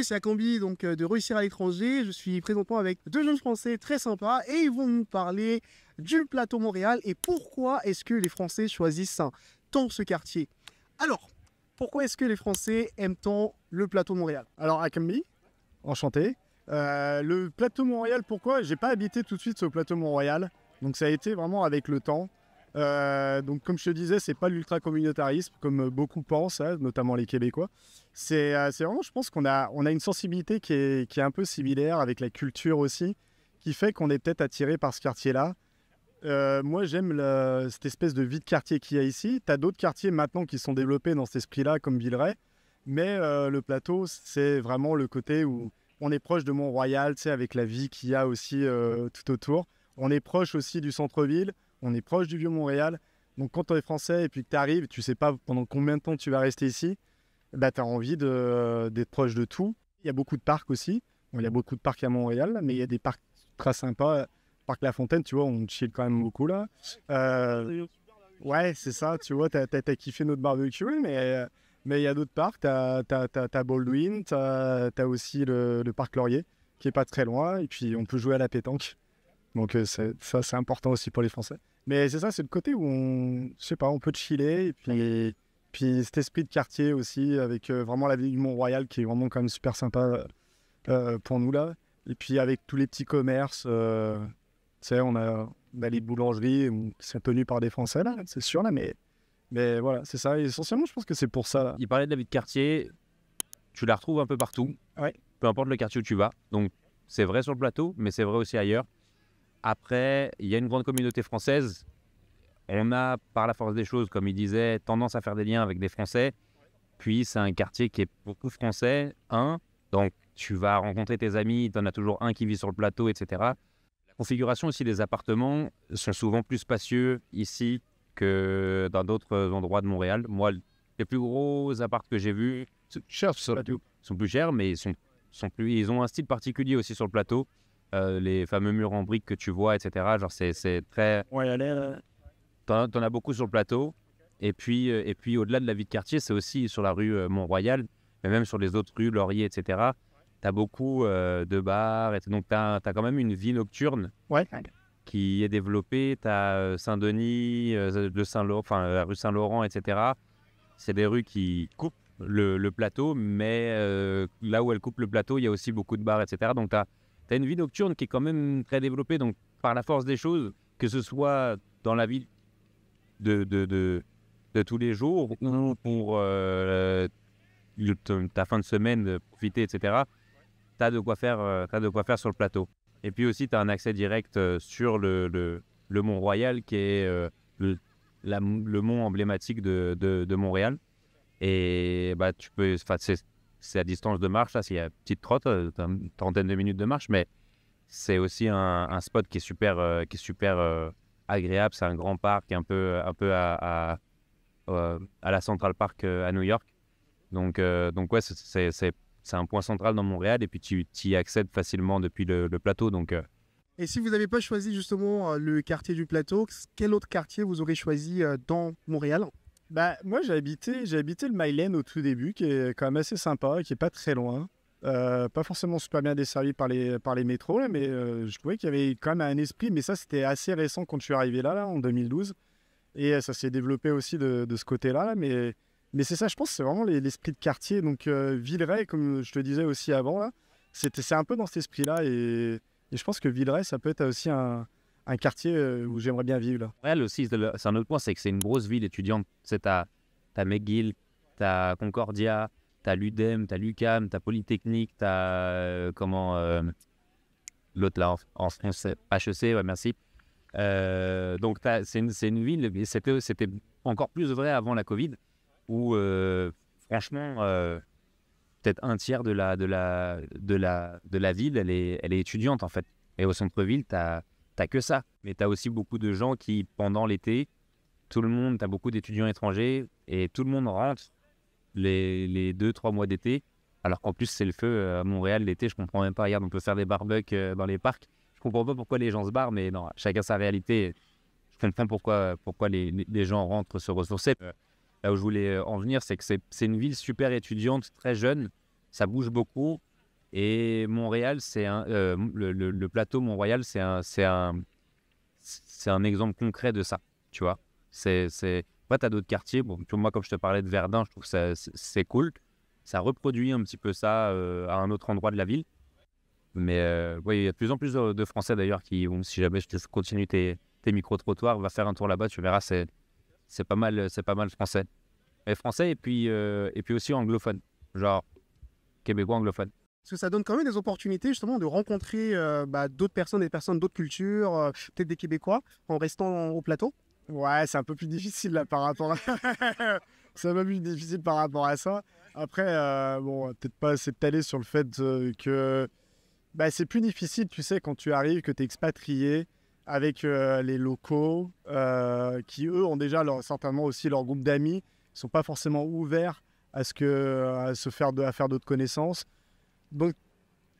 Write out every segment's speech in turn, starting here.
c'est Akambi donc de Réussir à l'étranger. Je suis présentement avec deux jeunes Français très sympas et ils vont nous parler du plateau Montréal et pourquoi est-ce que les Français choisissent tant ce quartier. Alors, pourquoi est-ce que les Français aiment tant le plateau Montréal? Alors, Akambi, enchanté. Le plateau Montréal, pourquoi? J'ai pas habité tout de suite sur le plateau Montréal, donc ça a été vraiment avec le temps. Donc comme je te disais, c'est pas l'ultra-communautarisme comme beaucoup pensent, hein, notamment les Québécois. C'est vraiment, je pense qu'on a une sensibilité qui est un peu similaire avec la culture aussi, qui fait qu'on est peut-être attiré par ce quartier-là. Moi, j'aime cette espèce de vie de quartier qu'il y a ici. Tu as d'autres quartiers maintenant qui sont développés dans cet esprit-là, comme Villeray, mais le plateau, c'est vraiment le côté où on est proche de Mont-Royal, tu sais, avec la vie qu'il y a aussi tout autour. On est proche aussi du centre-ville. On est proche du Vieux-Montréal. Donc, quand tu es français et puis que tu arrives, tu ne sais pas pendant combien de temps tu vas rester ici, bah, tu as envie d'être proche de tout. Il y a beaucoup de parcs aussi. Bon, il y a beaucoup de parcs à Montréal, mais il y a des parcs très sympas. Parc La Fontaine, tu vois, on chill quand même beaucoup là. Ouais, c'est ça, tu vois, tu as kiffé notre barbecue, mais il y a d'autres parcs. Tu as Baldwin, tu as aussi le parc Laurier, qui n'est pas très loin. Et puis, on peut jouer à la pétanque. Donc, ça, c'est important aussi pour les Français. Mais c'est ça, c'est le côté où je sais pas, on peut chiller. Et puis cet esprit de quartier aussi, avec vraiment la ville du Mont-Royal qui est vraiment quand même super sympa pour nous là. Et puis avec tous les petits commerces, tu sais, on a les boulangeries qui sont tenues par des Français là, c'est sûr là, mais voilà, c'est ça. Et essentiellement, je pense que c'est pour ça là. Il parlait de la vie de quartier, tu la retrouves un peu partout, Ouais. Peu importe le quartier où tu vas. Donc c'est vrai sur le plateau, mais c'est vrai aussi ailleurs. Après, il y a une grande communauté française. On a, par la force des choses, comme il disait, tendance à faire des liens avec des Français. Puis, c'est un quartier qui est beaucoup français. Donc tu vas rencontrer tes amis, tu en as toujours un qui vit sur le plateau, etc. La configuration aussi des appartements sont souvent plus spacieux ici que dans d'autres endroits de Montréal. Moi, les plus gros apparts que j'ai vus sont plus chers, mais ils ont un style particulier aussi sur le plateau. Les fameux murs en briques que tu vois, etc. Genre, c'est très... Ouais, T'en as beaucoup sur le plateau. Et puis au-delà de la vie de quartier, c'est aussi sur la rue Mont-Royal, mais même sur les autres rues, Laurier, etc. Tu as beaucoup de bars. Donc, tu as quand même une vie nocturne ouais. qui est développée. Tu as Saint-Denis, la rue Saint-Laurent, etc. C'est des rues qui coupent le plateau, mais là où elles coupent le plateau, il y a aussi beaucoup de bars, etc. Donc, tu as une vie nocturne qui est quand même très développée. Donc, par la force des choses, que ce soit dans la vie de tous les jours ou pour ta fin de semaine, profiter, etc., tu as de quoi faire sur le plateau. Et puis aussi, tu as un accès direct sur le Mont-Royal, qui est le mont emblématique de Montréal. Et bah, c'est à distance de marche, là, c'est une petite trotte, une trentaine de minutes de marche, mais c'est aussi un spot qui est super agréable. C'est un grand parc, un peu à la Central Park à New York. Donc ouais, c'est un point central dans Montréal, et puis tu y accèdes facilement depuis le plateau. Donc, Et si vous n'avez pas choisi justement le quartier du plateau, quel autre quartier vous aurez choisi dans Montréal? Bah, moi, j'ai habité le Mylène au tout début, qui est quand même assez sympa, qui est pas très loin. Pas forcément super bien desservi par les métros, là, mais je trouvais qu'il y avait quand même un esprit. Mais ça, c'était assez récent quand je suis arrivé là en 2012. Et ça s'est développé aussi de ce côté-là. Là, mais c'est ça, je pense, c'est vraiment l'esprit de quartier. Donc, Villeray, comme je te disais aussi avant, là, c'est un peu dans cet esprit-là. Et je pense que Villeray, ça peut être aussi un quartier où j'aimerais bien vivre. Là. Montréal aussi, c'est un autre point, c'est que c'est une grosse ville étudiante. T'as McGill, t'as Concordia, t'as l'UDEM, t'as l'UQAM, t'as Polytechnique, t'as l'autre là en français, HEC, ouais, merci. Donc c'est une ville, et c'était encore plus vrai avant la Covid, où franchement peut-être un tiers de la ville, elle est étudiante en fait. Et au centre-ville, t'as que ça. Mais t'as aussi beaucoup de gens qui, pendant l'été, t'as beaucoup d'étudiants étrangers, et tout le monde rentre les 2-3 mois d'été, alors qu'en plus c'est le feu à Montréal l'été. Je comprends même pas. Regarde, on peut faire des barbecues dans les parcs. Je comprends pas pourquoi les gens se barrent, mais non, chacun sa réalité. Je comprends pourquoi les gens rentrent se ressourcer. Là où je voulais en venir, c'est que c'est une ville super étudiante, très jeune. Ça bouge beaucoup. Et Montréal, le plateau Mont-Royal, c'est un exemple concret de ça, tu vois. Après, tu as d'autres quartiers. Bon, tu vois, moi, comme je te parlais de Verdun, je trouve que c'est cool. Ça reproduit un petit peu ça à un autre endroit de la ville. Mais ouais, il y a de plus en plus de Français d'ailleurs qui vont, si jamais je te continue tes micro-trottoirs, va faire un tour là-bas, tu verras, c'est pas mal français. Et français et puis aussi anglophone, genre québécois anglophone. Parce que ça donne quand même des opportunités justement de rencontrer d'autres personnes, des personnes d'autres cultures, peut-être des Québécois, en restant au plateau. Ouais, c'est un peu plus difficile là par rapport à... c'est un peu plus difficile par rapport à ça. Après, bon, peut-être pas s'étaler sur le fait que c'est plus difficile, tu sais, quand tu arrives, que tu es expatrié avec les locaux qui, eux, ont déjà certainement aussi leur groupe d'amis. Ils ne sont pas forcément ouverts à faire d'autres connaissances. Donc,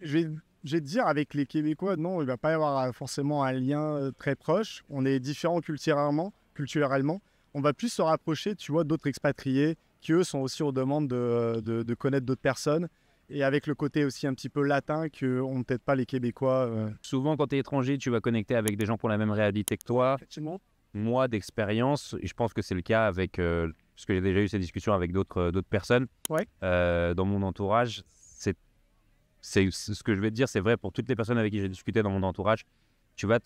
je vais te dire, avec les Québécois, non, il ne va pas y avoir forcément un lien très proche. On est différents culturellement. On va plus se rapprocher, tu vois, d'autres expatriés qui, eux, sont aussi aux demandes de connaître d'autres personnes. Et avec le côté aussi un petit peu latin que n'ont peut-être pas les Québécois. Souvent, quand tu es étranger, tu vas connecter avec des gens qui ont la même réalité que toi. Effectivement. Moi, d'expérience, et je pense que c'est le cas avec... parce que j'ai déjà eu ces discussions avec d'autres personnes. Ouais. Dans mon entourage, c'est ce que je vais te dire, c'est vrai pour toutes les personnes avec qui j'ai discuté dans mon entourage. Tu vas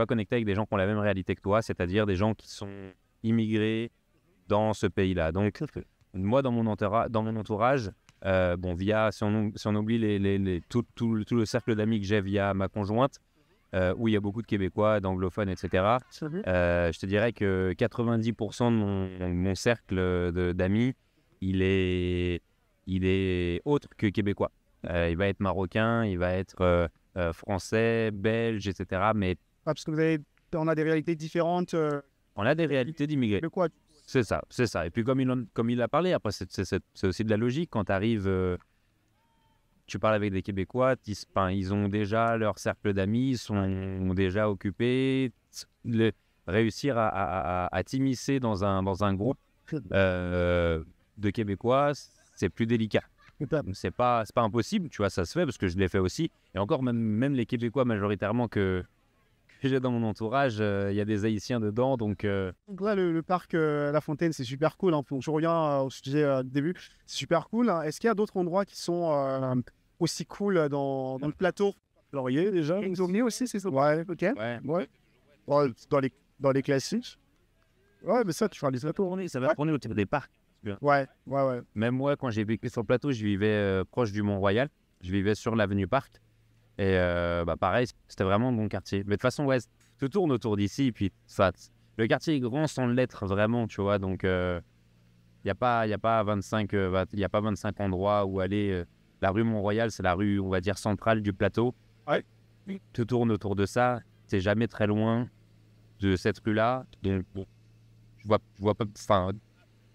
connecter avec des gens qui ont la même réalité que toi, c'est-à-dire des gens qui sont immigrés dans ce pays-là. Donc, moi, dans mon entourage, si on oublie tout le cercle d'amis que j'ai via ma conjointe, où il y a beaucoup de Québécois, d'anglophones, etc., je te dirais que 90% de mon cercle d'amis, il est autre que québécois. Il va être marocain, il va être français, belge, etc. Mais Parce que on a des réalités différentes. on a des réalités d'immigrés. Québécois. C'est ça. Et puis comme il a parlé, après c'est aussi de la logique. Quand tu arrives, tu parles avec des Québécois, ils ont déjà leur cercle d'amis, ils sont déjà occupés. Réussir à t'immiscer dans un groupe de Québécois, c'est plus délicat. C'est pas impossible, tu vois, ça se fait parce que je l'ai fait aussi. Et encore, même les Québécois majoritairement que j'ai dans mon entourage, il y a des Haïtiens dedans. Donc Là, le parc La Fontaine, c'est super cool. Hein. Je reviens au sujet du début. C'est super cool. Hein. Est-ce qu'il y a d'autres endroits qui sont aussi cool dans le plateau? Laurier, déjà. Exomné aussi, c'est ça? Ouais, Ok. ouais. Dans les classiques. Ouais, mais ça, tu feras des plateaux. ça va tourner autour des parcs. Ouais. Même moi, quand j'ai vécu sur le plateau, je vivais proche du Mont-Royal. Je vivais sur l'avenue Parc. Et pareil, c'était vraiment un bon quartier. Mais de toute façon, ouais, tout tourne autour d'ici. Puis le quartier est grand sans l'être vraiment, tu vois. Donc, il n'y a pas 25 endroits où aller. La rue Mont-Royal, c'est la rue, on va dire, centrale du plateau. Ouais. Tout tourne autour de ça. Tu n'es jamais très loin de cette rue-là. Donc, bon, je vois pas... Enfin,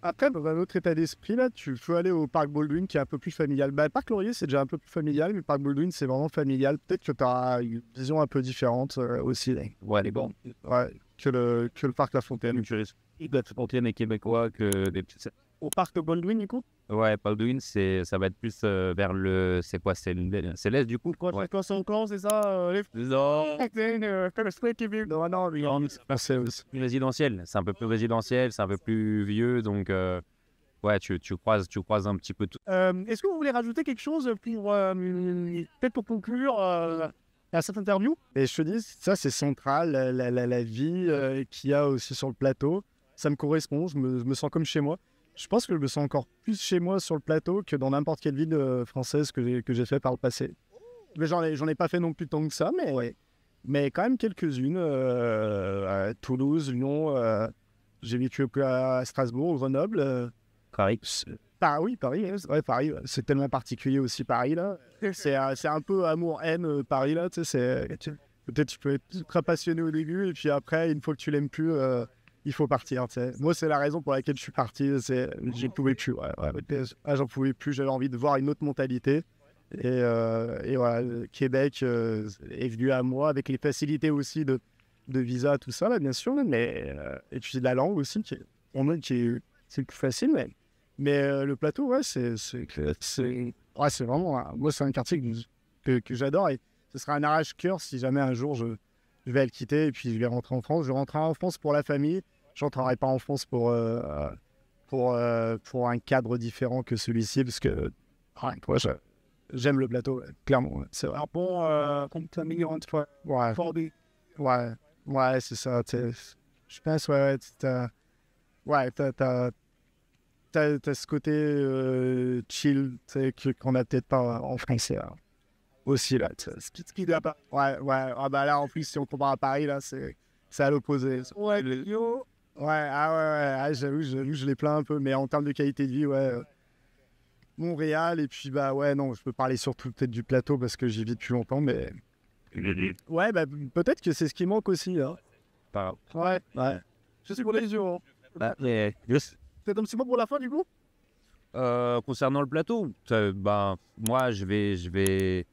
après, dans un autre état d'esprit, là, tu peux aller au parc Baldwin qui est un peu plus familial. Le parc Laurier, c'est déjà un peu plus familial, mais le parc Baldwin, c'est vraiment familial. Peut-être que tu as une vision un peu différente aussi. Là. ouais, les bords. Ouais, que le parc La Fontaine. Il doit être contenir des Québécois que des petits... Au parc de Baldwin, du coup? Ouais, Baldwin, ça va être plus vers le... C'est quoi? C'est l'est, du coup? Quoi, Ouais. son clan, c'est ça? Non, Non, c'est plus résidentiel. C'est un peu plus résidentiel, c'est un peu plus vieux, donc... Ouais, tu croises un petit peu tout. Est-ce que vous voulez rajouter quelque chose pour peut-être pour conclure à cette interview? Et je te dis, ça c'est central, la vie qu'il y a aussi sur le plateau. Ça me correspond, je me sens comme chez moi. Je pense que je me sens encore plus chez moi sur le plateau que dans n'importe quelle ville française que j'ai fait par le passé. Mais j'en ai pas fait non plus tant que ça, mais quand même quelques-unes. À Toulouse, Lyon, j'ai vécu à Strasbourg, Grenoble. Paris. Paris, ouais, Paris, c'est tellement particulier aussi Paris là. C'est un peu amour-haine Paris là, tu sais, peut-être tu peux être très passionné au début et puis après une fois que tu l'aimes plus, il faut partir. Tu sais. Moi c'est la raison pour laquelle je suis parti, j'en pouvais plus, j'en pouvais plus, j'avais envie de voir une autre mentalité et voilà, le Québec est venu à moi avec les facilités aussi de visa tout ça là bien sûr, mais et puis de la langue aussi c'est le plus facile, Mais le plateau, ouais, ouais, c'est vraiment... moi, c'est un quartier que j'adore et ce sera un arrache-cœur si jamais un jour je vais le quitter et puis je vais rentrer en France. Je rentrerai en France pour la famille. Je rentrerai pas en France pour un cadre différent que celui-ci parce que ouais, j'aime le plateau, ouais, clairement. Ouais. C'est vrai. Comme ta million de fois. Ouais, ouais, c'est ça. Je pense, ouais, t'as ce côté chill qu'on a peut-être pas en français. Là. Aussi, là. Ouais, ah bah là, en plus, si on compare à Paris, là, c'est à l'opposé. Ouais, yo. Ouais, j'avoue, je les plains un peu, mais en termes de qualité de vie, ouais. Montréal, et puis, bah ouais, non, je peux parler surtout peut-être du plateau parce que j'y vis depuis longtemps, mais. Ouais, bah peut-être que c'est ce qui manque aussi, hein. Ouais. Je suis pour les yeux. Hein. Bah, C'est un petit mot pour la fin, du coup? concernant le plateau, moi, je vais.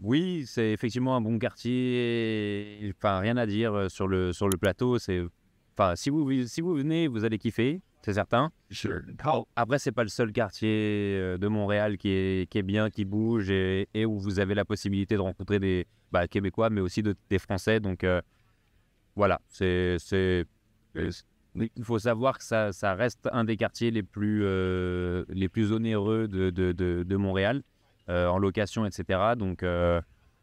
Oui, c'est effectivement un bon quartier. Enfin, rien à dire sur le plateau. Enfin, si vous venez, vous allez kiffer, c'est certain. Après, c'est pas le seul quartier de Montréal qui est bien, qui bouge et où vous avez la possibilité de rencontrer des Québécois, mais aussi des Français. Donc voilà, il faut savoir que ça reste un des quartiers les plus onéreux de Montréal. En location, etc. Donc,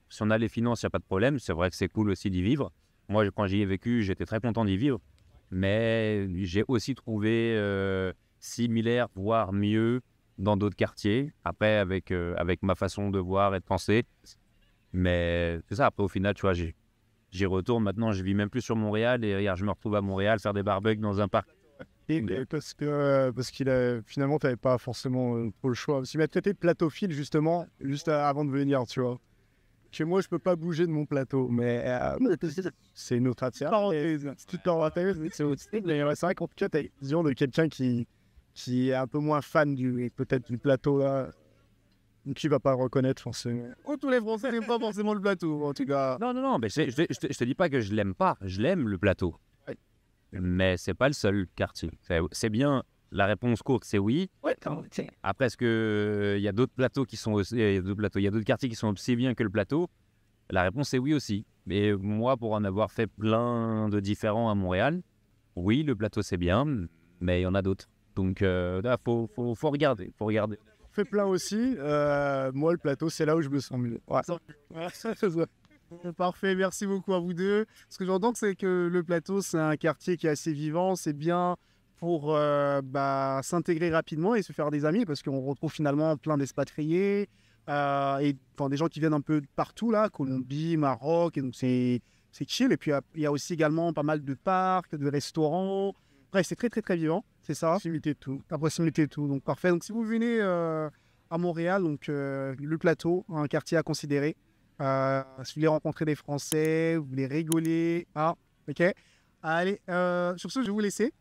si on a les finances, il n'y a pas de problème. C'est vrai que c'est cool aussi d'y vivre. Moi, quand j'y ai vécu, j'étais très content d'y vivre. Mais j'ai aussi trouvé similaire, voire mieux, dans d'autres quartiers. Après, avec ma façon de voir et de penser. Mais c'est ça. Après, au final, tu vois, j'y retourne. Maintenant, je vis même plus sur Montréal. Et regarde, je me retrouve à Montréal, faire des barbecues dans un parc. Parce qu'il a finalement t'avais pas forcément trop le choix. Il m'a traité de platophile justement juste avant de venir, tu vois. Que moi je peux pas bouger de mon plateau, mais c'est une autre affaire. C'est vrai qu'en tout cas t'as une vision de quelqu'un qui est un peu moins fan peut-être du plateau là, qui va pas le reconnaître forcément. Tous les Français n'aiment pas forcément le plateau, en tout cas. Non, mais je te dis pas que je l'aime pas. Je l'aime, le plateau. Mais c'est pas le seul quartier. C'est bien, la réponse courte, c'est oui. Après, est-ce qu'il y a d'autres plateaux qui sont aussi, il y a d'autres quartiers qui sont aussi bien que le plateau? La réponse est oui aussi. Mais moi, pour en avoir fait plein de différents à Montréal, oui, le plateau c'est bien, mais il y en a d'autres. Donc, là, faut regarder. Fait plein aussi. Moi, le plateau, c'est là où je me sens mieux. Ouais. Parfait, merci beaucoup à vous deux. Ce que j'entends, c'est que le plateau, c'est un quartier qui est assez vivant. C'est bien pour s'intégrer rapidement et se faire des amis parce qu'on retrouve finalement plein d'expatriés et des gens qui viennent un peu de partout, là, Colombie, Maroc. Et donc, c'est chill. Et puis, il y a aussi également pas mal de parcs, de restaurants. Bref, c'est très, très, très vivant. C'est ça. Proximité de tout. La proximité de tout. Donc, parfait. Donc, si vous venez à Montréal, donc le plateau, un quartier à considérer. Si vous voulez rencontrer des Français, vous voulez rigoler, ok. Allez, sur ce, je vais vous laisser.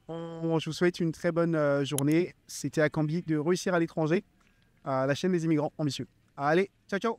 Je vous souhaite une très bonne journée. C'était Akambi de Réussir à l'étranger, la chaîne des immigrants ambitieux. Allez, ciao, ciao.